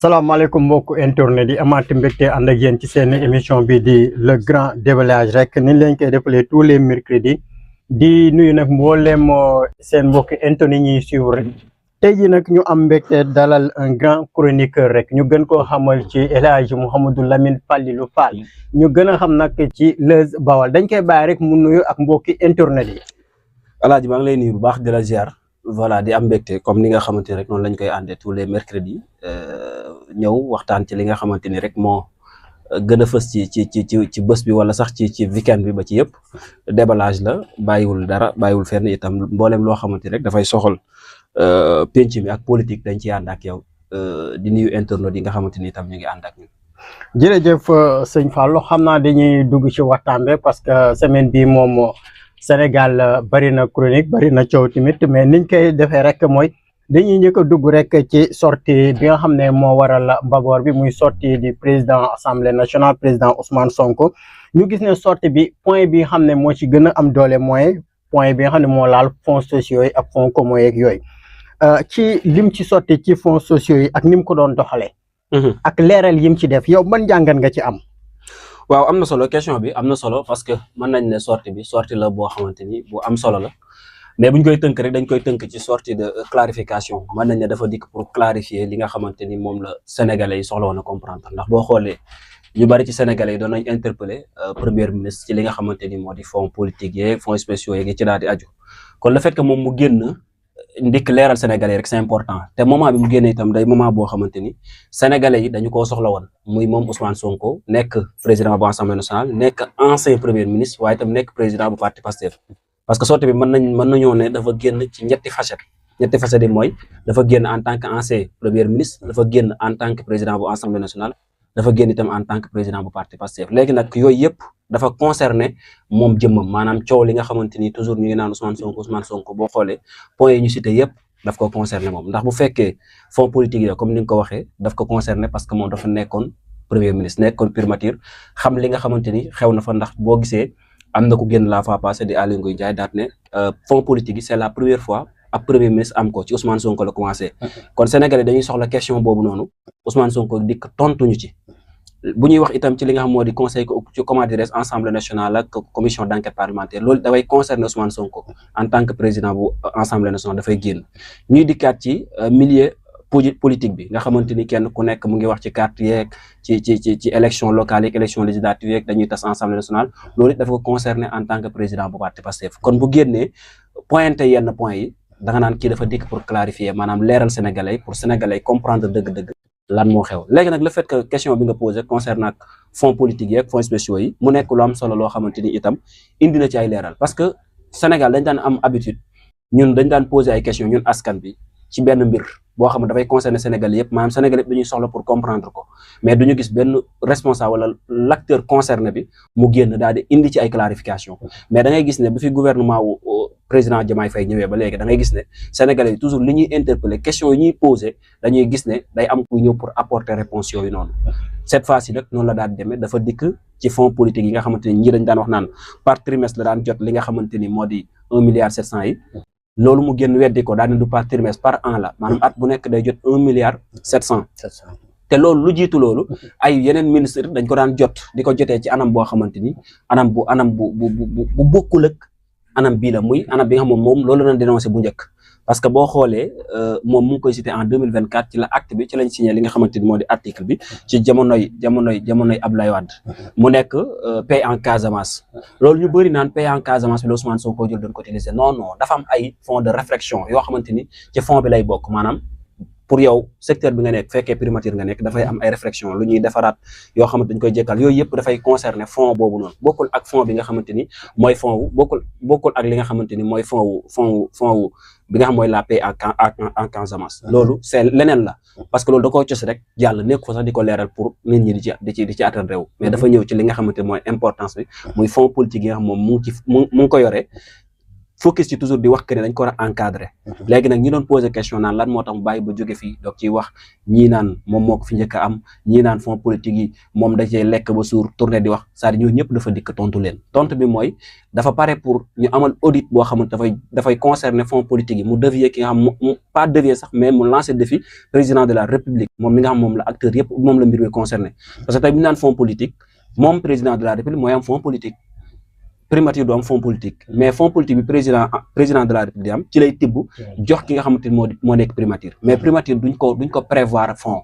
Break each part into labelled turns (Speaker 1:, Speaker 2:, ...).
Speaker 1: salaamaaleykum mbokku internet yi amaati mbégte ànd ak yéen ci seen émission bi di le grand débalage rek ni leen koy defalee tous les mercredis di nuyu nag mboolem seen mbokku internet ñuy suivre tey jii nag ñu am mbégte dalal un grand chroniqueur rek ñu gën koo xamal ci El Hadji Mouhamadou Lamine Fallilou Fall ñu gën a xam nag ci Leuz Baol dañ koy bàyyi rek mu nuyu ak mbokki internet yi.
Speaker 2: Alaaji maa ngi lay nuyu bu baax di la ziar voilà di am mbégte comme ni nga xamante ni rek noonu lañ koy àndee tous les mercredis ñëw waxtaan ci li nga xamante ni rek moo gën a fës ci bés bi wala sax ci weekend bi ba ci yëpp déballage la bàyyiwul dara bàyyiwul fenn itam mboolem loo xamante ni rek dafay soxal penc mi ak politique dañ ciy ànd ak yow di nuyu internautes yi nga xamante ni itam ñu ngi ànd ak ñun.
Speaker 1: jërëjëf sëñ Fallou xam naa dañuy dugg ci waxtaan bi parce que semaine bi moom Sénégal bari na chronique bari na coow tamit mais niñ koy defee rek mooy dañuy njëkk a dugg rek ci sortie bi nga xam ne moo waral mbaboor bi muy sortie du président assemblée nationale président Ousmane Sonko ñu gis ne sortie bi point bi nga xam ne moo ci gën a am doole mooy point bi nga xam ne moo laal fonds sociaux yi ak fonds communs yeeg yooyu ci lim ci sorti ci fonds sociaux yi ak ni mu ko doon doxalee. ak leeral yim ci def yow ban jàngat nga ci am.
Speaker 2: waaw am na solo question bi am na solo parce que mën nañ ne sortie bi sortie la boo xamante ni bu am solo la mais buñ koy tënk rek dañ koy tënk ci sortie de clarification mën nañ ne dafa dikk pour clarifier li nga xamante ni moom la sénégalais yi soxla woon a comprendre ndax boo xoolee ñu bari ci sénégalais yi doon nañ interpeller premier ministre ci li nga xamante ni moo di fonds politique yeeg fonds spéciaux yeeg ci daal di aju kon le fait que moom mu génn ndik leeral sénégalais rek c'est important te moment bi mu génnee itam day moment boo xamante ni sénégalais yi dañu koo soxla woon muy moom Ousmane Sonko nekk président bu Assemblée nationale nekk ancien premier ministre waaye itam nekk président bu parti Pastef parce que sortie bi mën nañoo ne dafa génn ci ñetti facettes yi mooy dafa génn en tant que ancien premier ministre dafa génn en tant que président bu Assemblée nationale dafa génn itam en tant que président bu parti Pastef léegi nag yooyu yëpp dafa concerné moom jëmmam maanaam coow li nga xamante ni toujours ñu ngi naan Ousmane Sonko boo xoolee points yi ñu cité yëpp daf ko concerné moom ndax bu fekkee fonds politique yi comme ni nga ko waxee daf ko concerné parce que moom dafa nekkoon premier ministre nekkoon primature xam li nga xamante ni xew na fa ndax boo gisee am na ku génn la fois passée di Aly Ngouille Ndiaye daat ne fonds politique yi c'est la première fois ab premier ministre am ko ci Ousmane Sonko la commencé kon Sénégalais dañuy soxla question boobu noonu Ousmane Sonko dikk tontuñu ci bu ñuy wax itam ci li nga xam moo di conseil ci comment dirais assemblée nationale ak commission d'enquête parlementaire loolu dafay concerner Ousmane Sonko en tant que président bu assemblée nationale dafay génn ñuy dikkaat ci milieu politique bi nga xamante ni kenn ku nekk mu ngi wax ci carte yeeg ci élection locale yeeg élection législative yeeg dañuy tas assemblée nationale loolu it dafa ko concerner en tant que président bu parti Pastef kon bu génnee pointé yenn points yi da nga naan kii dafa dikk pour clarifier maanaam leeral sénégalais pour sénégalais comprendre dëgg-dëgg lan moo xew léegi nag le fait que question bi nga posé concernant fonds politique yeeg fonds spéciaux yi mu nekk lu am solo loo xamante ni itam indi na ci ay leeral parce que Sénégal dañ daan am habitude ñun dañ daan posé ay questions ñun askan bi ci benn mbir boo xam ne dafay concerner Sénégal yëpp maanaam Sénégal yëpp dañuy soxla pour comprendre ko mais duñu gis benn responsable wala l'acteur concerné bi mu génn daal di indi ci ay clarification mais da ngay gis ne bu fi gouvernement wu président Diomaye Faye ñëwee ba léegi da ngay gis ne Sénégalais yi toujours li ñuy interpeller question yi ñuy posé dañuy gis ne day am ku ñëw pour apporter réponse yooyu noonu cette fois-ci nag noonu la daan demee dafa dikk ci fonds politique yi nga xamante ni ñi dañ daan wax naan par trimestre la daan jot li nga xamante ni moo di 1,7 milliard yi loolu mu génn weddi ko daal ne du par trimestre par an la maanaam at bu nekk day jot 1,7 milliard te loolu lu jiitu loolu ay yeneen ministre dañ ko daan jot di ko jotee ci anam boo xamante ni anam bu bokkul ak anam bii la muy anam bi nga xam moom loolu la doon dénoncé bu njëkk parce que boo xoolee moom mu ngi koy cité en 2024 ci la acte bi ci lañ signé li nga xamante ni moo di article bi ci jamonoy Abdoulaye Wade mu nekk paix en Casamance loolu ñu bëri naan paix en Casamance bi la Ousmane Sonko jël doon ko utiliser non dafa am ay fonds de réflexion yoo xamante ni ci fonds bi lay bokk maanaam pour yow secteur bi nga nekk fekkee primature nga nekk dafay am ay réflexion lu ñuy defaraat yoo xamante dañ koy jékkal yooyu yëpp dafay concerner fonds boobu noonu bokkul ak fonds bi nga xamante ni mooy fonds wu bokkul ak li nga xamante ni mooy fonds wu bi nga xam mooy la paix en Casamance loolu c'est leneen la parce que loolu da koo cos rek jàll nekk fa sax di ko leeral pour nit ñi di ci attan réew mais dafa ñëw ci li nga xamante ni mooy importance bi muy fonds politique yi nga xam moom mu ngi ko yoree focus ci toujours di wax que ne dañ ko war a encadrer léegi nag ñi doon poser question naan lan moo tax mu bàyyi ba jóge fii donc ciy wax ñii naan moom moo ko fi njëkk a am ñii naan fonds politique yi moom da cee lekk ba suur tourné di wax c'est-à-dire ñoo ñëpp dafa dikk tontu leen tontu bi mooy dafa pare pour ñu amal audit boo xamante dafay concerner fonds politique yi mu dévier ki nga xam mu pas dévier sax mais mu lancer défi président de la république moom mi nga xam moom la acteur yëpp moom la mbir mi concerné parce que tey bu ñu naan fonds politique moom président de la république mooy am fonds politique primature du am fonds politique mais fonds politique bi président de la république am ci lay tibb jox ki nga xamante ni moo nekk primature mais primature duñ ko prévoir fonds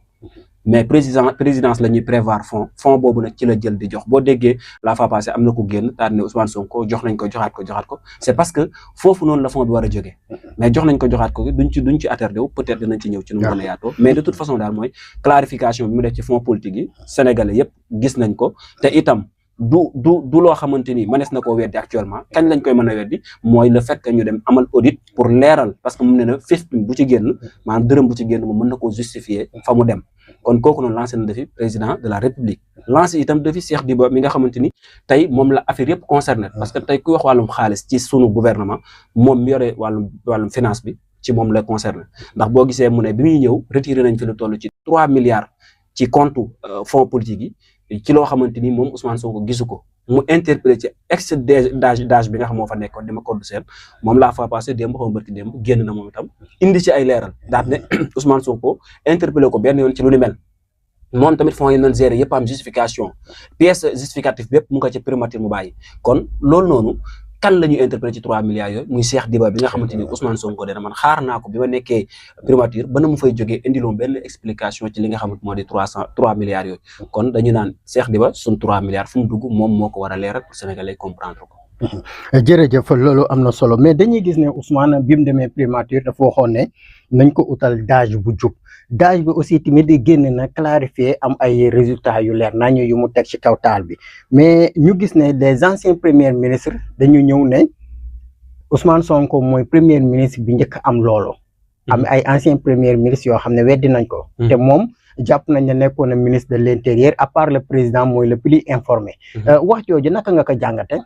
Speaker 2: mais présidence la ñuy prévoir fonds boobu nag ci la jël di jox boo déggee la fois passée am na ko génn taat ne Ousmane Sonko jox nañ ko joxaat ko c'est parce que foofu noonu la fonds bi war a jógee mais jox nañ ko joxaat ko duñ ci attardé wu peut-être dinañ ci ñëw ci nu mu mën a yaatoo mais de toute façon daal mooy clarification bi mu def ci fonds politique yi sénégalais yëpp gis nañ ko te itam du loo xamante ni mënees na koo weddi actuellement kañ lañ koy mën a weddi mooy le fait que ñu dem amal audit pour leeral parce que mu ne na fistum bu ci génn maanaam dërëm bu ci génn moom mën na koo justifier fa mu dem kon kooku noonu lancé na défi président de la république lancé itam défi Cheikh Diba mi nga xamante ni tey moom la affaire yëpp concerné parce que tey kuy wax wàllum xaalis ci sunu gouvernement moom mi yore wàllum finance bi ci moom la concerné ndax boo gisee mu ne bi muy ñëw retiré nañ fi lu toll ci 3 milliards ci compte fonds politique yi ci loo xamante ni moom Ousmane Sonko gisu ko mu interpellé ci excès d'âge bi nga xam moo fa nekkoon dama ko du seen moom la fois passé démb xaw ma barki démb génn na moom itam indi ci ay leeral daal ne Ousmane Sonko interpellé ko benn yoon ci lu ni mel moom tamit fonds yi doon gérer yëpp am justification pièce justificative bépp mu ngi ko ci primature mu bàyyi kon loolu noonu kan la ñuy interpellé ci 3 milliards yooyu muy Cheikh Diba bi nga xamante ni Ousmane Sonko dana man xaar naa ko bi ma nekkee primature ba na mu fay jógee indiloon benn explication ci li nga xamante moo di 3 milliards yooyu kon dañu naan Cheikh Diba suñ 3 milliards fu mu dugg moom moo ko war a leeral pour Sénégalais comprendre ko.
Speaker 1: jërëjëf loolu am na solo mais dañuy gis ne Ousmane bi mu demee primature dafa waxoon ne nañ ko utal d'âge bu jub d'âge bi aussi tamit génn na clarifier am ay résultats yu leer nañu yu mu teg ci kaw taal bi mais ñu gis ne les anciens premiers ministres dañu ñëw ne Ousmane Sonko mooy premier ministre bi njëkk am loolu. am ay anciens premiers ministres yoo xam ne weddi nañ ko. te moom jàpp nañ ne nekkoon na ministre de l'intérieur à part le président mooy le plus informé. wax jooju naka nga ko jàngate.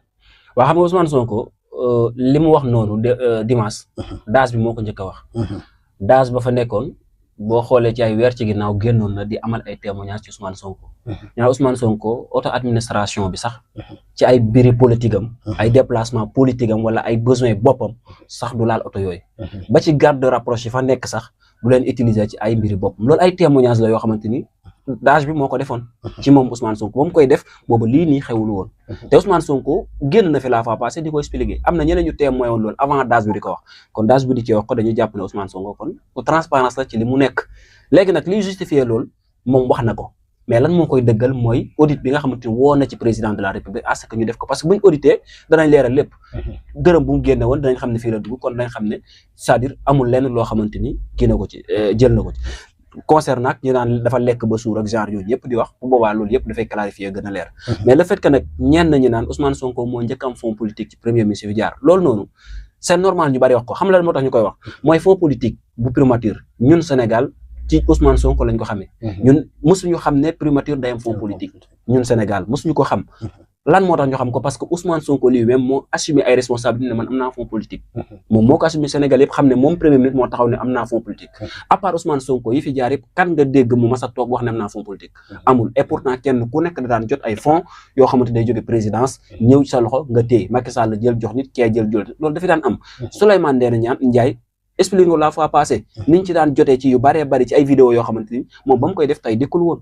Speaker 2: waaw xam nga Ousmane Sonko li mu wax noonu dimanche daas bi moo ko njëkk a wax daas ba fa nekkoon boo xoolee ci ay weer ci ginnaaw génnoon na di amal ay témoignages ci Ousmane Sonko ñaa Ousmane Sonko auto administration bi sax ci ay biri politique am ay déplacement politique am wala ay besoin boppam sax du laal oto yooyu ba ci garde rapproché yi fa nekk sax du leen utiliser ci ay mbiri boppam loolu ay témoignages la yoo xamante ni daaj bi moo ko defoon ci moom Ousmane Sonko ba mu koy def boobu lii nii xewul woon te Ousmane Sonko génn na fi la fois passée di ko expliquer am na ñeneen ñu témoin woon loolu avant daaj bi di ko wax kon daaj bi di ci wax ko dañuy jàpp ne Ousmane Sonko kon transparence la ci li mu nekk léegi nag liy justifier loolu moom wax na ko mais lan moo koy dëggal mooy audit bi nga xamante ni woo na ci président de la république à ce que ñu def ko parce que buñ audité danañ leeral lépp dërëm bu mu génne woon danañ xam ne fii la dugg kon danañ xam ne c'est-à-dire amul lenn loo xamante ni kii na ko ci jël na ko ci concernant nag ñu naan dafa lekk ba suur ak genre yooyu yëpp di wax bu boobaa loolu yëpp dafay clarifier gën a leer mais le fait que nag ñenn ñi naan Ousmane Sonko moo njëkk am fonds politique ci premier ministre bi jaar loolu noonu c'est normal ñu bari wax ko xam la moo tax ñu koy wax mooy fonds politique bu primature ñun Sénégal ci Ousmane Sonko lañ ko xamee ñun mësuñu xam ne primature day am fonds politique ñun Sénégal mësuñu ko xam lan moo tax ñu xam ko parce que Ousmane Sonko lui-même moo assumé ay responsabilités ne man am naa fonds politique moom moo ko assumé Sénégal yëpp xam ne moom premier ministre moo taxaw ne am naa fonds politique à part Ousmane Sonko yi fi jaar yëpp kan nga dégg mu mas a toog wax ne am naa fonds politique amul et pourtant kenn ku nekk da daan jot ay fonds yoo xamante day jóge présidence ñëw ci sa loxo nga téye Macky Sall jël jox nit kee jël loolu dafa daan am Souleymane Ndéné Ndiaye expliqué nga la fois passée niñ ci daan jotee ci yu bëree bëri ci ay vidéo yoo xamante ni moom ba mu koy def tey dikkul woon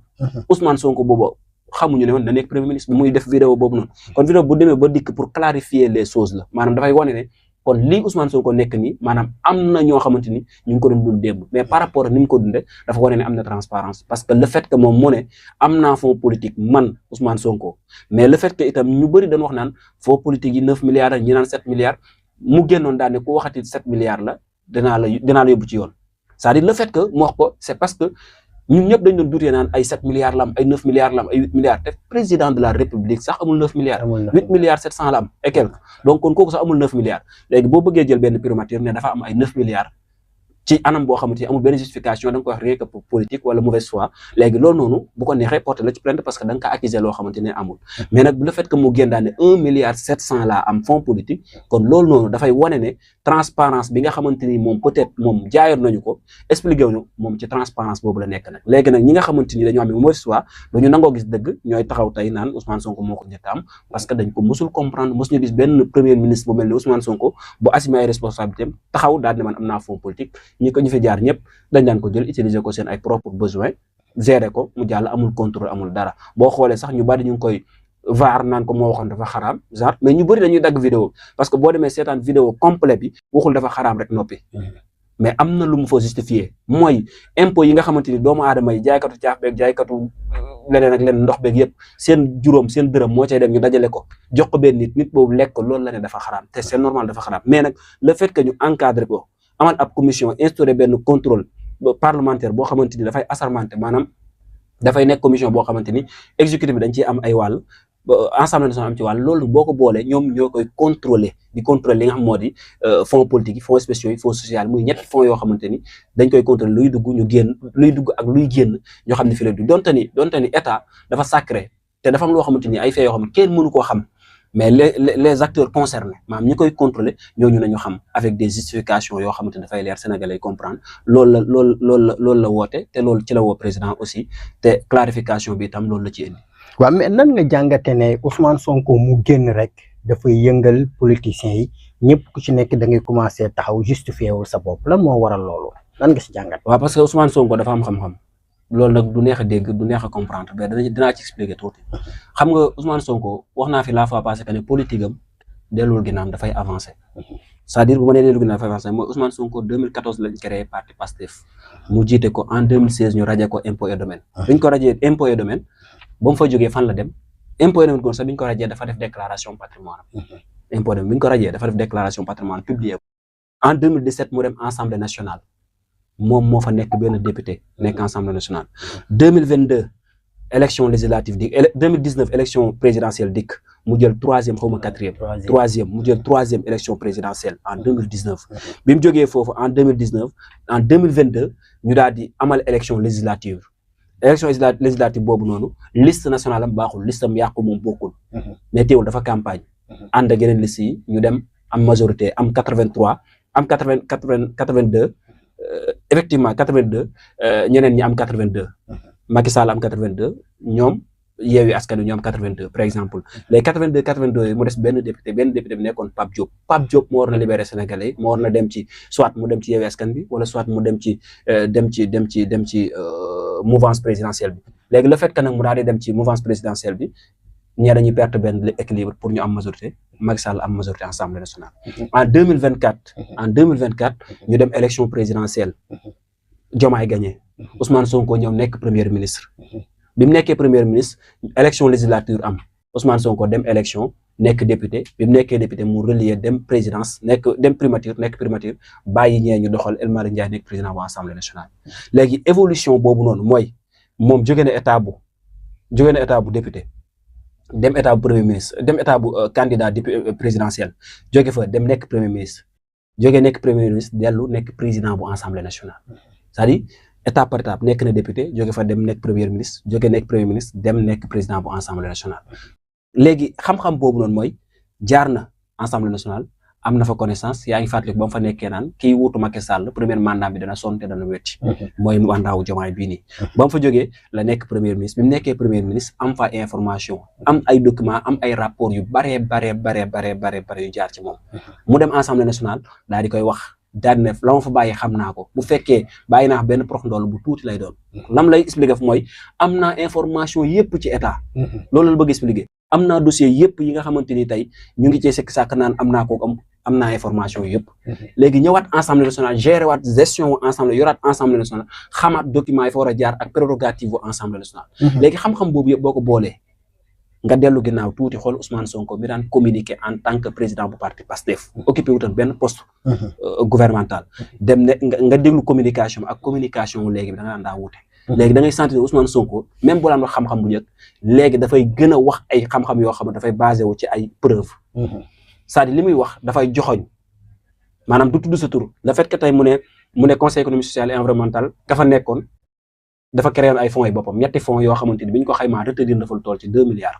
Speaker 2: Ousmane Sonko boobu xamuñu ne woon na nekk premier ministre bi muy def vidéo boobu noonu kon vidéo bu demee ba dikk pour clarifier les choses la maanaam dafay wane ne kon lii Ousmane Sonko nekk nii maanaam am na ñoo xamante ni ñu ngi ko doon dund démb mais par rapport ak ni mu ko dundee dafa wane ne am na transparence parce que le fait que moom mu ne am naa fonds politique man Ousmane Sonko mais le fait que itam ñu bëri dañ wax naan fonds politique yi 9 milliards ak ñi naan 7 milliards mu génnoon daal ne ku waxati 7 milliards la dinaa la yóbbu ci yoon c'est-à-dire le fait que mu wax ko c'est parce que ñun ñëpp dañ doon dutee naan ay 7 milliards la am ay 9 milliards la am ay 8 milliards te président de la république sax amul 9 milliards 8 milliards 700 la am et quelque donc kon kooku sax amul 9 milliards léegi boo bëggee jël benn primature ne dafa am ay 9 milliards ci anam boo xamante ni amul benn justification da nga ko wax rien que pour politique wala mauvaise foi léegi loolu noonu bu ko neexee porter la ci plainte parce que da nga ko accuser loo xamante ne amul mais nag le fait que mu génn daal ne 1,7 milliard laa am fonds politique kon loolu noonu dafay wane ne transparence bi nga xamante ni moom peut-être moom jaayoon nañu ko expliqué wuñu moom ci transparence boobu la nekk nag léegi nag ñi nga xamante ni dañoo am mauvaise foi dañu nangoo gis dëgg ñooy taxaw tey naan Ousmane Sonko moo ko njëkk am parce que dañ ko mësul comprendre mësuñu gis benn premier ministre bu mel ne Ousmane Sonko bu assumer ay responsabilités taxaw daal ne man am naa fonds politique ñi ko ñu fi jaar ñëpp dañ daan ko jël utiliser ko seen ay propres besoins gérer ko mu jàll amul contrôle amul dara boo xoolee sax ñu bari ñu ngi koy vaar naan ko moo waxoon dafa xaraam genre mais ñu bëri dañuy dagg vidéo parce que boo demee seetaan vidéo complet bi waxul dafa xaraam rek noppi mais am na lu mu fa justifier mooy impôt yi nga xamante ni doomu aadama yi jaaykatu caaf beeg jaaykatu leneen ak leneen ndox beeg yëpp seen juróom seen dërëm moo cay dem ñu dajale ko jox ko benn nit boobu lekk ko loolu la ne dafa xaraam te c'est normal dafa xaraam mais nag le fait que ñu encadré ko amal ab commission instauré benn contrôle parlementaire boo xamante ni dafay assermenté maanaam dafay nekk commission boo xamante ni exécutif bi dañ ciy am ay wàll Assemblée nationale am ci wàll loolu boo ko boolee ñoom ñoo koy contrôler di contrôler li nga xam moo di fonds politique yi fonds spéciaux yi fonds social muy ñetti fonds yoo xamante ni dañ koy contrôler luy dugg ñu génn luy dugg ak luy génn ñoo xam ne fi la du donte ni état dafa sacré te dafa am loo xamante ni ay fait yoo xam ne kenn mënu koo xam mais les acteurs concernés maanaam ñi koy contrôler ñooñu nañu xam avec des justifications yoo xamante ni dafay leer sénégalais comprendre loolu la woote te loolu ci la woo président aussi te clarification bi itam loolu la ci indi.
Speaker 1: waaw mais nan nga jàngate ne Ousmane Sonko mu génn rek dafay yëngal politiciens yi ñëpp ku ci nekk da ngay commencer taxaw justifié wul sa bopp lan moo waral loolu lan nga si jàngat.
Speaker 2: waaw parce que Ousmane Sonko dafa am xam-xam loolu nag du neex a dégg du neex a comprendre mais dinaa ci expliquer tuuti xam nga Ousmane Sonko wax naa fi la fois passée que ne politique am delluwul ginnaaw dafay avancer c'est-à-dire bu ma nee delluwul ginnaaw dafay avancer mooy Ousmane Sonko 2014 lañ créé parti Pastef mu jiite ko en 2016 ñu radié ko impôt et domaine. biñ ko radié impôt et domaine ba mu fa jógee fan la dem impôt et domaine kon sax biñ ko radié dafa def déclaration patrimoine impôt et domaine biñ ko radié dafa def déclaration patrimoine publié en 2017 mu dem Assemblée nationale moom moo fa nekk benn député nekk Assemblée nationale 2022 élection législative dikk 2019 élection présidentielle dikk mu jël troisième mu jël troisième élection présidentielle en 2019 bi mu jógee foofu en 2019 en 2022 ñu daal di amal élection législative boobu noonu liste nationale am baaxul liste am yàqu moom bokkul mais teewul dafa campagne ànd ak yeneen liste yi ñu dem am majorité am 83 am 82 effectivement 82 ñeneen ñi am 82 Macky Sall am 82 ñoom Yewwi Askan Wi ñu am 82 par exemple les 82 yi mu des benn député bi nekkoon Pape Diop moo war na libérer Sénégalais yi moo war na dem ci soit mu dem ci Yewwi Askan Wi wala soit mu dem ci mouvance présidentielle bi léegi le fait que nag mu daal di dem ci mouvance présidentielle bi ñee dañuy perte benn équilibre pour ñu am majorité Macky Sall am majorité Assemblée nationale en 2024 ñu dem élection présidentielle Diomaye gagné Ousmane Sonko ñëw nekk premier ministre bi mu nekkee premier ministre élection législature am Ousmane Sonko dem élection nekk député bi mu nekkee député mu relier dem présidence dem primature bàyyi ñee ñu doxal El Malick Ndiaye nekk président bu Assemblée nationale léegi évolution boobu noonu mooy moom jóge na état bu député dem état bu premier ministre dem état bu candidat présidentiel jóge fa dem nekk premier ministre dellu nekk président bu Assemblée nationale c'est-à-dire étape par étape nekk na député jóge fa dem nekk premier ministre dem nekk président bu Assemblée nationale léegi xam-xam boobu noonu mooy jaar na Assemblée nationale am na fa connaissance yaa ngi fàttaliku ba mu fa nekkee naan kii wuutu Macky Sall premier mandat bi dana sonn te dana wetti mooy mandat wu Diomaye bii nii ba mu fa jógee la nekk premier ministre bi mu nekkee premier ministre am fa information am ay documents am ay rapports yu bare yu jaar ci moom mu dem Assemblée nationale daal di koy wax daal ne la ma fa bàyyi xam naa ko bu fekkee bàyyi naa benn prox ndool bu tuuti lay doon lam lay expliquer mooy am naa information yëpp ci état loolu la bëgg expliquer am naa dossier yëpp yi nga xamante ni tey ñu ngi cee sekk sàkk naan am naa ko am naa information yëpp léegi ñëwaat Assemblée nationale gérer waat gestion wu Assemblée yoraat Assemblée nationale xamaat document yi fa war a jaar ak prérogative wu Assemblée nationale léegi xam-xam boobu yëpp boo ko boolee nga dellu ginnaaw tuuti xool Ousmane Sonko mi daan communiquer en tant que président bu parti Pastef occupé wutoon benn poste gouvernemental dem ne nga déglu communication ak communication léegi bi da nga daan daa wuute léegi da ngay sentir Ousmane Sonko même boo daan wax xam-xam bu njëkk léegi dafay gën a wax ay xam-xam yoo xam ne dafay basé wu ci ay preuve c'est-à-dire li muy wax dafay joxoñ maanaam du tudd sa tur le fait que tey mu ne mu ne conseil économique social et environnemental ka fa nekkoon dafa créé ay fonds yi boppam ñetti fonds yoo xamante ni bi ñu ko xaymaa retenir dafa lu toll ci 2 milliards.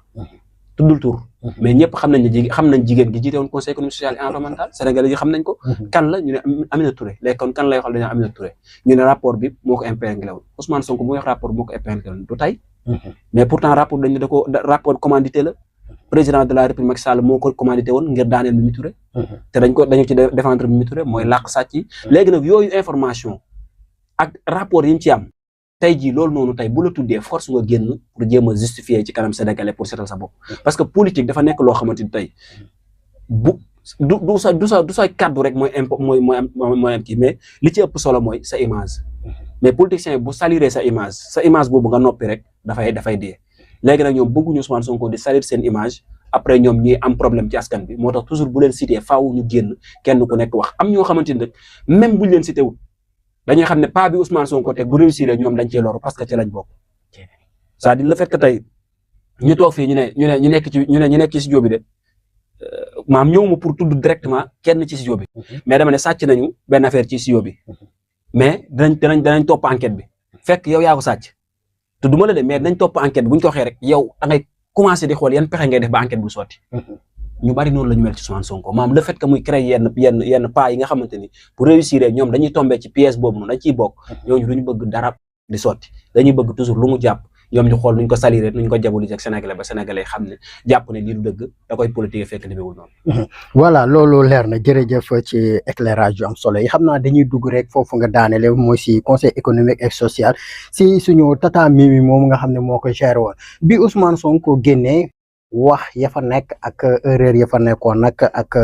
Speaker 2: tuddul tur mais ñëpp xam nañ ne xam nañ jigéen gi jiite woon conseil économique social et environnemental sénégalais yi xam nañ ko. kan la ñu ne Aminata Touré léegi kon kan lay waxal dañoo Aminata Touré ñu ne rapport bi moo ko épinglé woon Ousmane Sonko bu wax rapport bi moo ko épinglé woon du tey. mais pourtant rapport dañu da ko rapport commandité la président de la République Macky Sall moo ko commandité woon ngir daaneel Mimi Touré. te dañu ci défendre Mimi Touré mooy làq sàcc yi. léegi nag yooyu information ak rapport yi ñu ci am. tey jii loolu noonu tey bu la tuddee force nga génn pour jéem a justifier ci kanam sénégalais pour seetal sa bopp parce que politique dafa nekk loo xamante ni tey bu du sa kàddu rek mooy am kii mais li ci ëpp solo mooy sa image mais politicien bu saliré sa image boobu nga noppi rek dafay dee léegi nag ñoom bëgguñu Ousmane Sonko di salir seen image après ñoom ñuy am problème ci askan bi moo tax toujours bu leen cité faaw ñu génn kenn ku nekk wax am ñoo xamante ni rek même buñ leen cité wul dañuy xam ne pas bi Ousmane Sonko teg bu réussir ñoom dañ cee loru parce que ci lañ bokk c'est-à-dire le fait que tey ñu toog fii ñu nekk ci studio bi de maam ñëw ma pour tudd directement kenn ci studio bi mais dama ne sàcc nañu benn affaire ci studio bi mais danañ topp enquête bi fekk yow yaa ko sàcc te du ma la de mais dinañ topp enquête bi bu ñu ko waxee rek yow da ngay commencé di xool yan pexe ngay def ba enquête bu sotti. ñu bari noonu la ñu mel ci Ousmane Sonko maam le fait que muy créer yenn pas yi nga xamante ni pour réussir ñoom dañuy tombé ci pièce boobu noonu dañ ciy bokk ñooñu duñu bëgg dara di sotti dañuy bëgg toujours lu mu jàpp ñoom ñu xool nuñ ko saliré nuñ ko diaboliser ak sénégalais ba sénégalais xam ne jàpp ne lii du dëgg da koy politique fekk ni bewul noonu.
Speaker 1: voilà loolu leer na jërëjëf ci éclairage yu am solo yi xam naa dañuy dugg rek foofu nga daanele mooy si conseil économique et social si suñu tata Mimi moom nga xam ne moo ko géré woon bi Ousmane Sonko génnee wax ya fa nekk ak erreur ya fa nekkoon nag ak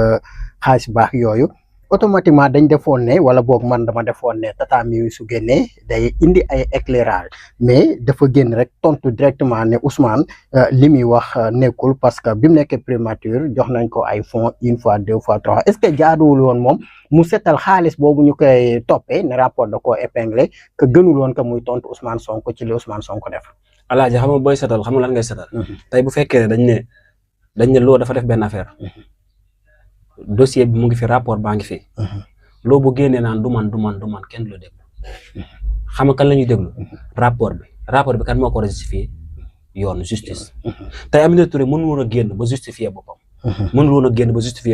Speaker 1: xaalis baax yooyu automatiquement dañ defoon ne wala boog man dama defoon ne tata Mimi su génnee day indi ay éclairage mais dafa génn rek tontu directement ne Ousmane li muy wax nekkul parce que bi mu nekkee primature jox nañ ko ay fonds une fois deux fois trois est-ce que jaaduwul woon moom mu setal xaalis boobu ñu koy toppee ne rapport da koo épinglé que gënul woon que muy tontu Ousmane Sonko ci li Ousmane Sonko def.
Speaker 2: Alaaji xam nga booy setal xam nga lan ngay setal. tey bu fekkee ne dañ ne loo dafa def benn affaire. dossier bi mu ngi fi rapport baa ngi fi. loo bu génnee naan du man kenn du la déglu. xam nga kan la ñuy déglu. rapport bi kan moo ko justifié yoon justice. tey Aminata Touré mënul woon a génn ba justifié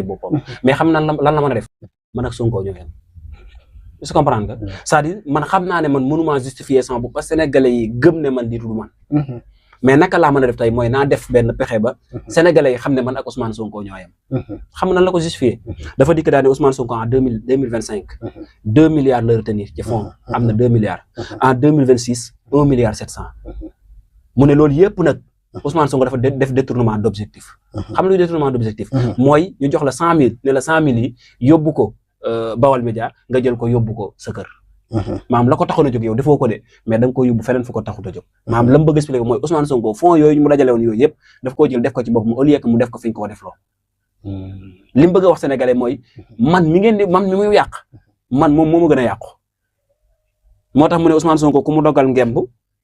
Speaker 2: boppam. mais xam naa lan la mën a def man ak Sonko ñoo yem. est-ce que comprendre nga. c'est-à-dire man xam naa ne man mënuma justifier sama bopp parce que sénégalais yi gëm ne man di du man. mais naka laa mën a def tey mooy naa def benn pexe ba sénégalais yi xam ne man ak Ousmane Sonko ñoo yem. xam nan la ko justifié. dafa dikk daal ne Ousmane Sonko en 2025 2 milliards la retenir ci fonds am na 2 milliards. en 2026 1 milliard 700. mu ne loolu yëpp nag Ousmane Sonko dafa def détournement d'objectif. xam luy détournement d'objectif. mooy ñu jox la 100000 ne la 100000 yi yóbbu ko Bawal Média nga jël ko yóbbu ko sa kër. maam la ko taxoon a jóg yow defoo ko de mais da nga ko yóbbu feneen fu ko taxut a jóg maam la mu bëgg expliquer mooy Ousmane Sonko fonds yooyu mu dajale woon yooyu yëpp daf koo jël def ko ci bopp mu au lieu que mu def ko fi ñu ko def loo li mu bëgg a wax sénégalais mooy man mi muy yàq man moom moo ma gën a yàqu moo tax mu ne Ousmane Sonko ku mu dogal ngemb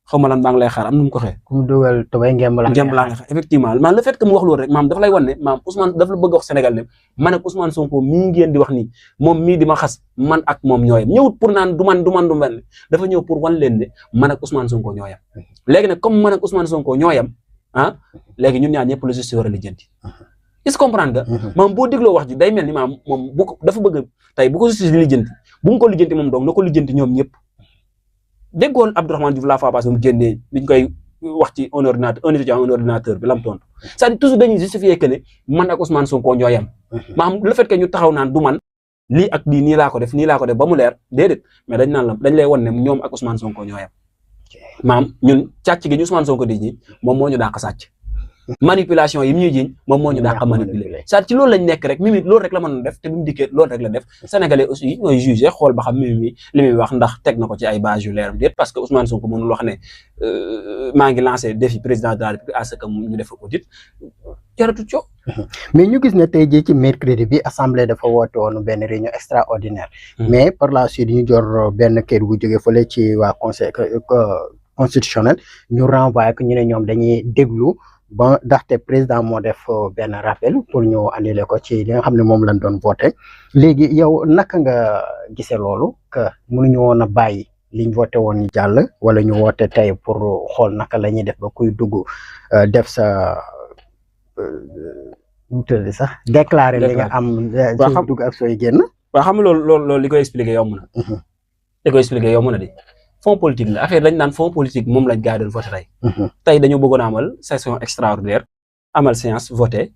Speaker 2: xaw ma lan baa ngi lay xaar am nu mu ko xee
Speaker 1: ku mu dogal tubay ngemb laa
Speaker 2: nga xaar effectivement maam le fait que mu wax loolu rek maam dafa lay wan ne maam Ousmane dafa la bëgg a wax Sénégal ne man ak Ousmane Sonko mii ngeen di wax nii moom mii di ma xas man ak moom ñooyam ñëwut pour naan du man dafa ñëw pour wan leen ne man ak Ousmane Sonko ñooyam léegi nag comme man ak Ousmane Sonko ñooyam léegi ñun ñaar ñëpp la justice war a lijjanti est-ce que comprendre nga maam boo dégloo wax ji day mel ni maam moom dafa bëgg tey bu ko justice di lijjanti bu mu ko lijjanti moom donc na ko lijjanti ñoom ñëpp déggoon Abdourahmane Diouf la fois passée mu génnee biñ koy wax ci un ordinateur bi lam tontu c'est-à-dire toujours dañuy justifier que ne man ak Ousmane Sonko ñoo yem maanaam le fait que ñu taxaw naan du man lii ak lii nii laa ko def ba mu leer déedéet mais dañ lay won ne ñoom ak Ousmane Sonko ñoo yem maanaam ñun càcc gi ñu Ousmane Sonko di ñi moom moo ñu dàq sàcc manipulation yi mu ñuy jiñ moom moo ñu dàq manipuler c'est ci loolu lañ nekk rek Mimi loolu rek la mën a def te bi mu dikkee loolu rek la def sénégalais aussi ñooy jugé xool ba xam Mimi li muy wax ndax teg na ko ci ay base yu leer déet parce que Ousmane Sonko mënul wax ne maa ngi lancé défi président de la République à ce que ñu def audit jaratut co
Speaker 1: mais ñu gis ne tey jii ci mercredi bi assemblée dafa woote woon benn réunion extraordinaire mais par la suite ñu jor benn kër bu jóge fële ci waa conseil constitutionnel ñu renvoyé ko ñu ne ñoom dañuy déglu ba ndaxte président moo def benn rappel pour ñu annuler ko ci li nga xam ne moom lañ doon voté léegi yow naka nga gisee loolu que mënuñu woon a bàyyi liñ voté woon ñu jàll wala ñu woote tey pour xool naka la ñuy def ba kuy dugg def sa sax déclaré li nga am sooy dugg ak sooy génn.
Speaker 2: waaw xam nga loolu li koy expliqué yomb na. li koy expliqué yomb na di fonds politique la affaire dañ naan fonds politique moom lañ gaa doon voté tey. tey dañoo bëggoon a amal session extraordinaire amal séance voté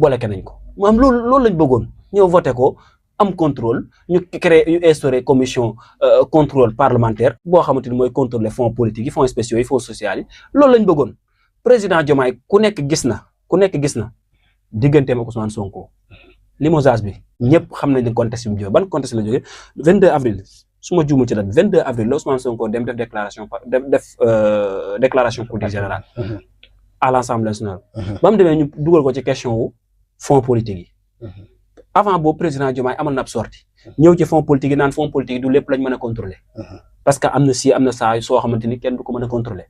Speaker 2: boleke nañ ko maanaam loolu lañ bëggoon ñëw voté ko am contrôle ñu instauré commission contrôle parlementaire boo xamante ni mooy contrôler fonds politique yi fonds spéciaux yi fonds sociaux yi loolu lañ bëggoon président Diomaye ku nekk gis na digganteem ak Ousmane Sonko limogeage bi ñëpp xam nañ ne contexte bi mu jógee ban contexte la jógee 22 avril su ma juumul ci date 22 avril la Ousmane Sonko dem def déclaration politique générale à l'Assemblée nationale. ba mu demee ñu dugal ko ci question wu fonds politique yi. avant boobu président Diomaye amal na ab sortie ñëw ci fonds politique yi naan fonds politique yi du lépp lañ mën a contrôler. parce que am na saa soo xamante ni kenn du ko mën a contrôler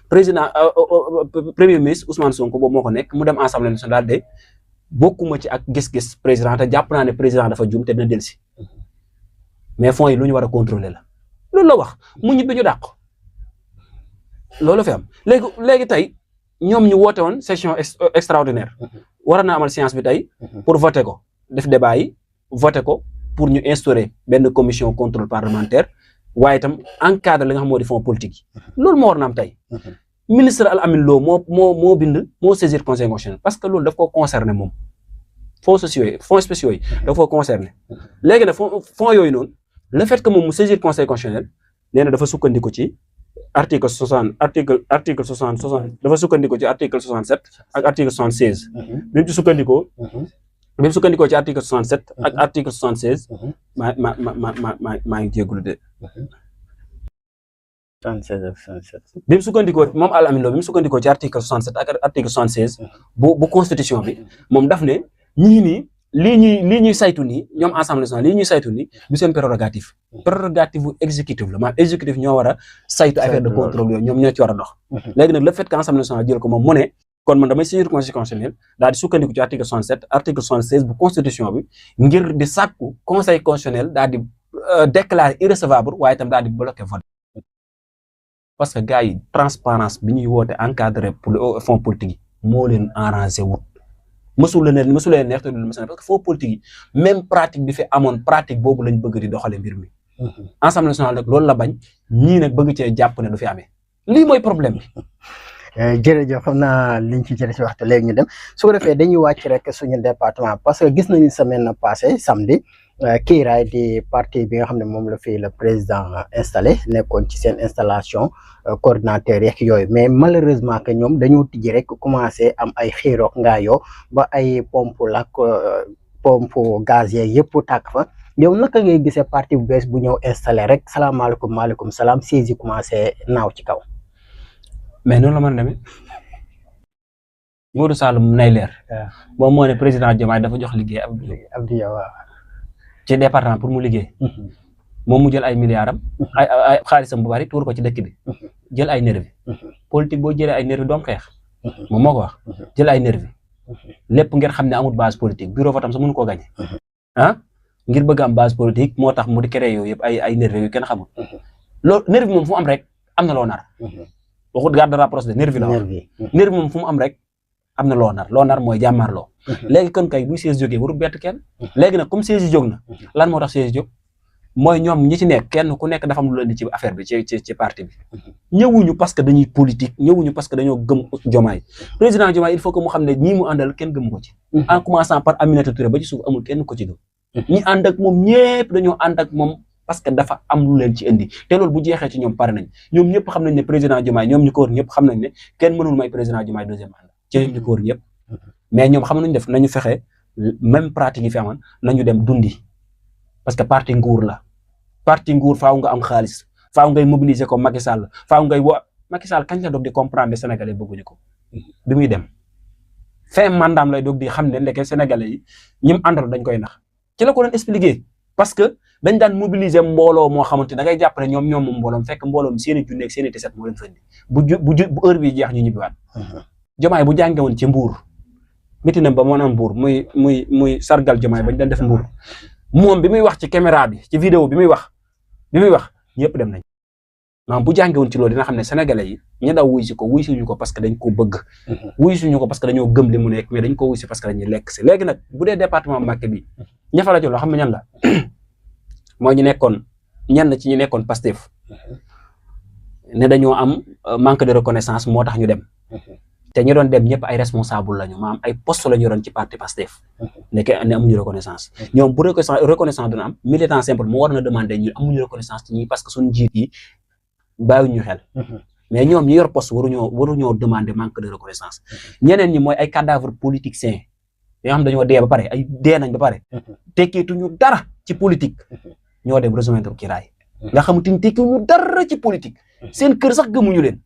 Speaker 2: président premier ministre Ousmane Sonko boobu moo ko nekk mu dem Assemblée nationale de bokkuma ci ak gis-gis président te jàpp naa ne président dafa juum te dina dellusi mais fonds yi lu ñu war a contrôler la loolu la wax mu ñibbi ñu dàq loolu fi am léegi tey ñoom ñu woote woon session extraordinaire war na amal séance bi tey pour voter ko def débat yi voter ko pour ñu instaurer benn commission contrôle parlementaire waaye itam encadre li nga xam moo di fonds politique yi loolu moo war na am tey ministre Al Amin Lo moo bind moo saisir conseil constitutionnel parce que loolu daf ko concerner moom fonds sociaux yi fonds spéciaux yi daf ko concerner léegi nag fonds yooyu noonu le fait que moom mu saisir conseil constitutionnel nee na dafa sukkandiku ci article 60 dafa sukkandiku ci article 67 ak article 76 bi mu ci sukkandikoo ci article 67 ak article 76 maa ngi jégalu de
Speaker 1: 76 ak 67
Speaker 2: bi mu sukkandikoo moom Al Amin Lo bi mu sukkandikoo ci article 67 ak article 76 bu constitution bi moom daf ne ñii nii lii ñuy saytu nii ñoom Assemblée nationale lii ñuy saytu nii du seen prérogative bu exécutif la maanaam exécutif ñoo war a saytu affaire de contrôle yooyu ñoom ñoo ci war a dox léegi nag le fait que Assemblée nationale jël ko moom mu ne kon man damay saisir conseil constitutionnel daal di sukkandiku ci article 67 article 76 bu constitution bi ngir di sàkku conseil constitutionnel daal di déclarer irrecevable waaye itam daal di bloquer vote parce que gars yi transparence bi ñuy woote encadré pour fonds politique yi moo leen arrangé wut mësul leen neex te du mësul parce que fonds politique yi même pratique bi fi amoon pratique boobu lañ bëgg di doxale mbir mi Assemblée nationale nag loolu la bañ ñii nag bëgg cee jàpp ne du fi amee lii mooy problème bi.
Speaker 1: jërëjëf xam naa liñ ci jëlee si waxtu léegi ñu dem su ko defee dañuy wàcc rek suñu département parce que gis nañu semaine passée samedi kiiraay di parti bi nga xam ne moom la fii le président installé nekkoon ci seen installation coordinateur yeeg yooyu mais malheureusement que ñoom dañoo tijji rek commencé am ay xiiroog ngaayoo ba ay pompe gaz yeeg yëpp tàkk fa yow naka ngay gisee parti bu bees bu ñëw installé rek salaamaaleykum maaleykum salaam saisi commencé naaw ci kaw.
Speaker 2: mais noonu la mën a demee Modou Sall mu nay leer moom moo ne président Diomaye dafa jox liggéey
Speaker 1: Abdou Diaw waaw
Speaker 2: ci département pour mu liggéey moom mu jël ay milliards am ay xaalisam bu bari tuur ko ci dëkk bi jël ay nervi politique boo jëlee ay nervi doom xeex moom moo ko wax jël ay nervi lépp ngeen xam ne amul base politique bureau votam sa mënu koo gagné ngir bëgg am base politique moo tax mu di créé yooyu yëpp ay nervi yu kenn xamul loolu nervi moom fu mu am rek am na loo nar waxut garde rapproché de nervi la wax nervi moom fu mu am rek am na loo nar mooy jàmmaarloo léegi kon kay bu siège jógee waru bett kenn léegi nag comme siège jóg na lan moo tax siège jóg mooy ñoom ñi ci nekk kenn ku nekk dafa am lu leen di ci affaire bi ci parti bi ñëwuñu parce que dañuy politique ñëwuñu parce que dañoo gëm Diomaye président Diomaye il faut que mu xam ne ñii mu àndal kenn gëm ko ci en commençant par Aminata Touré ba ci suuf amul kenn ko ci gëm ñi ànd ak moom ñëpp dañoo ànd ak moom parce que dafa am lu leen ci indi te loolu bu jeexee ci ñoom pare nañ ñoom ñëpp xam nañ ne président Diomaye ñoom ñu ko wër ñëpp xam nañ ne kenn mënul may président Diomaye deuxième mandat ci ñu ko wër ñëpp mais ñoom xam nañu def nañu fexe même pratique yi fi amoon nañu dem dundi parce que parti nguur la parti nguur faaw nga am xaalis faaw ngay mobiliser ko Macky Sall faaw ngay wo Macky Sall kañ la doog di comprendre Sénégalais bëgguñu ko bi muy dem fin mandaam lay doog di xam ne ndeke Sénégalais yi ñim àndal dañ koy nax ci la ko doon expliquer parce que dañ daan mobiliser mbooloo moo xamante da ngay jàpp ne ñoom moom mbooloom fekk mbooloom seeni junne ak seeni tiset moo leen fëndi bu heure bi jeex ñu ñibbiwaat Diomaye bu jànge woon ci Mbour mitinam ba moo am Mbour muy sargal Diomaye bañ daan def Mbour moom bi muy wax ci caméra bi ci vidéo bi muy wax ñëpp dem nañ maanaam bu jàngewoon ci loolu dina xam ne sénégalais yi ñu daw wuy si ko wuy suñu ko parce que dañ ko bëgg wuy suñu ko parce que dañoo gëm li mu nekk mais dañ ko wuy si parce que dañuy lekk si léegi nag bu dee département Mbacké bi ña fa la ci loo xam ne ñan la mooy ñu nekkoon ñenn ci ñu nekkoon Pastef ne dañoo am manque de reconnaissance moo tax ñu dem te ñu doon dem ñëpp ay responsable lañu maanaam ay poste la ñu doon ci parti Pastef ne amuñu reconnaissance ñoom bu reconnaissance dina am militant simple moo war na demander ñu amuñu reconnaissance ci ñi parce que suñu njiit yi bàyyiwuñu xel mais ñoom ñi yor poste waruñoo demander manque de reconnaissance ñeneen ñi mooy ay cadavre politiciens yoo xam dañoo dee ba pare ay dee nañ ba pare tekkeetuñu dara ci politique ñoo dem rejoindre Kiraay nga xamante ni tekkiwuñu dara ci politique seen kër sax gëmuñu leen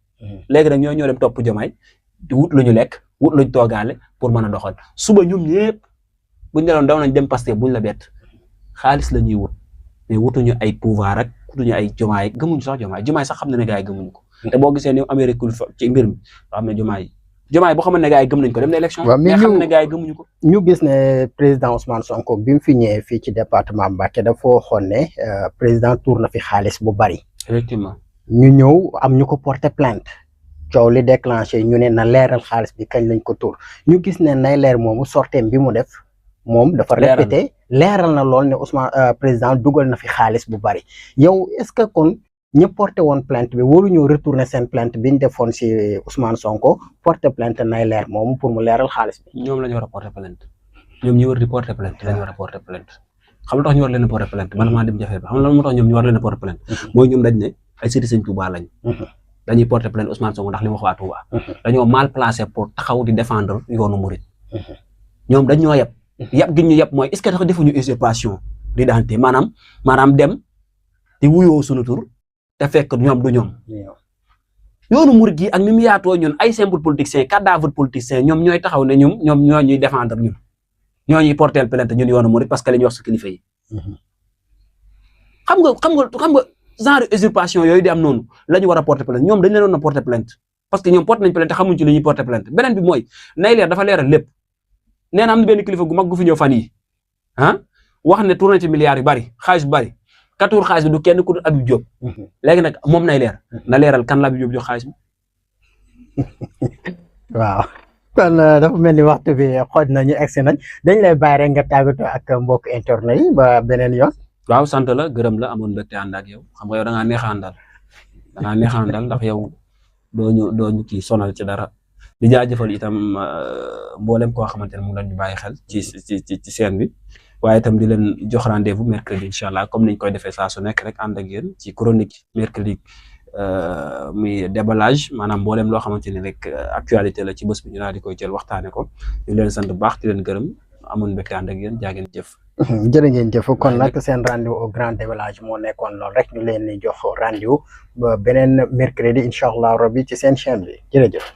Speaker 2: léegi nag ñoo dem topp Diomaye di wut lu ñu lekk wut luñ toogaale pour mën a doxal suba ñoom ñëpp buñ ne doon daw nañ dem Pastef buñ la bett xaalis la ñuy wut mais wutuñu ay pouvoir ak wutuñu ay Diomaye gëmuñu sax Diomaye sax xam na ne gars yi gëmuñu ko te boo gisee ni Amérique ci mbir mi xam ne Diomaye boo xam ne gars yi gëm nañ ko dem na élection mais xam ne gars yi gëmuñu ko
Speaker 1: ñu gis ne président Ousmane Sonko bi mu fi ñëwee fii ci département Mbacké dafa waxoon ne président tuur na fi xaalis bu bari
Speaker 2: effectivement
Speaker 1: ñu ñëw am ñu ko porter plainte coow li déclenché ñu ne na leeral xaalis bi kañ lañ ko tuur ñu gis ne nay leer moomu sorteem bi mu def moom dafa répété leeral na lool ne Ousmane président dugal na fi xaalis bu bari yow est-ce que kon ñi porté woon plainte bi waruñoo retourner seen plainte bi ñu defoon si Ousmane Sonko porter plainte nay leer moomu pour mu leeral xaalis bi.
Speaker 2: ñoom la ñu war a porter plainte ñoom ñi war di porter plainte la ñu war a porter plainte xam nga tax ñu war leen a porter plainte man maa dem jafe ba xam nga moo tax ñoom ñu war leen a porter plainte mooy ñoom dañ ne ay sëriñ Sëñ Touba lañ dañuy porter plainte Ousmane Sonko ndax li mu wax waa Touba dañoo mal placé pour taxaw di défendre yoonu murid ñoom dañ ñoo yeb gi ñu yeb mooy est-ce que tax defuñu usurpation d'identité maanaam dem di wuyoo sunu tur te fekk ñoom du ñoom yoonu murid gi ak ni mu yaatoo ñun ay simple politicien cadavre politicien ñoom ñooy taxaw ne ñoom ñoo ñuy défendre ñun ñoo ñuy porter plainte ñun yoonu murid parce que li ñu wax sa kilifa yi xam nga genre usurpation yooyu di am noonu la ñu war a porter plainte ñoom dañ leen a porter plainte parce que ñoom porter nañ plainte xamuñ ci li ñuy porter plainte beneen bi mooy nay leer dafa leeral lépp nee na am na benn kilifa gu mag gu fi ñëw fan yi wax ne tourné ci milliards yu bari xaalis bu bari ka tuur xaalis bi du kenn ku dul Habib Diop léegi nag moom nay leer na leeral kan la Habib Diop jox xaalis bi
Speaker 1: waaw kon dafa mel ni waxtu bi xooj nañu egsi nañ dañ lay bàyyi rek nga tàggatoo ak mbokk internet yi ba beneen yoon.
Speaker 2: waaw sant la gërëm la amoon mbégte ànd ak yow xam nga yow da ngaa neex a àndal ndax yow doo ñu kii sonal ci dara di jaajëfal itam mboolem koo xamante ne mu ngi leen di bàyyi xel ci scène bi waaye itam di leen jox rendez-vous mercredi incha allah comme niñ koy defee saa su nekk rek ànd ak yéen ci chronique mercredi muy déballage maanaam mboolem loo xamante ni rek actualité la ci bés bi ñu daal di koy jël waxtaane ko ñu leen sant bu baax di leen gërëm amoon mbégte ànd ak yéen jaa ngeen jëf.
Speaker 1: jërë ngeen jëf kon nag seen rendez-vous au grand déballage moo nekkoon lool rek ñu leen di jox rendez-vous ba beneen mercredi incha allah rabbi ci seen chaîne bi jërëjëf.